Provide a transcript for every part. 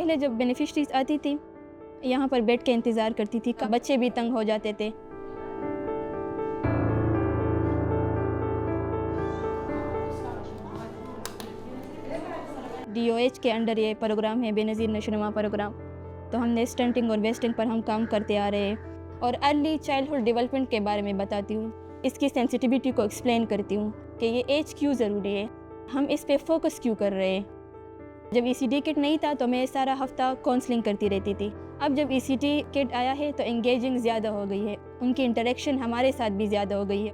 पहले जब बेनिफिशरीज आती थी यहाँ पर बेड के इंतज़ार करती थी, बच्चे भी तंग हो जाते थे। DOH के अंडर ये प्रोग्राम है, बेनज़ीर नशोनुमा प्रोग्राम। तो हमने स्टंटिंग और वेस्टिंग पर हम काम करते आ रहे हैं और अर्ली चाइल्डहुड डेवलपमेंट के बारे में बताती हूँ, इसकी सेंसिटिविटी को एक्सप्लेन करती हूँ कि ये एज क्यों ज़रूरी है, हम इस पे फोकस क्यों कर रहे हैं। जब ECD किट नहीं था तो मैं सारा हफ्ता काउंसलिंग करती रहती थी। अब जब ECD किट आया है तो एंगेजिंग ज़्यादा हो गई है, उनकी इंटरेक्शन हमारे साथ भी ज़्यादा हो गई है।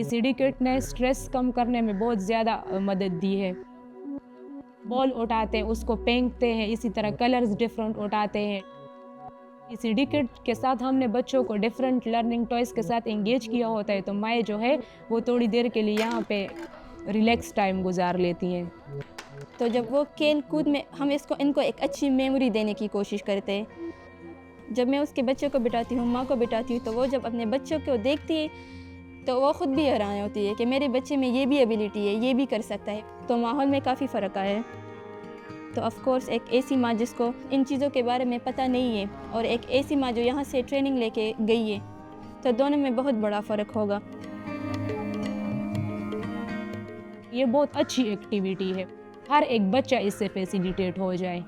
ECD किट ने स्ट्रेस कम करने में बहुत ज़्यादा मदद दी है। बॉल उठाते हैं, उसको फेंकते हैं, इसी तरह कलर्स डिफरेंट उठाते हैं। ECD किट के साथ हमने बच्चों को डिफरेंट लर्निंग टॉयज़ के साथ इंगेज किया होता है, तो माएँ जो है वो थोड़ी देर के लिए यहाँ पे रिलैक्स टाइम गुजार लेती हैं। तो जब वो खेल कूद में हम इनको एक अच्छी मेमोरी देने की कोशिश करते हैं। जब मैं उसके बच्चों को बिठाती हूँ, माँ को बिठाती हूँ, तो वो जब अपने बच्चों को देखती है तो वो ख़ुद भी हैरान होती है कि मेरे बच्चे में ये भी एबिलिटी है, ये भी कर सकता है। तो माहौल में काफ़ी फ़र्क आया है। तो ऑफ़ कोर्स एक ऐसी माँ जिसको इन चीज़ों के बारे में पता नहीं है और एक ऐसी माँ जो यहाँ से ट्रेनिंग लेके गई है, तो दोनों में बहुत बड़ा फ़र्क होगा। ये बहुत अच्छी एक्टिविटी है, हर एक बच्चा इससे फैसिलिटेट हो जाए।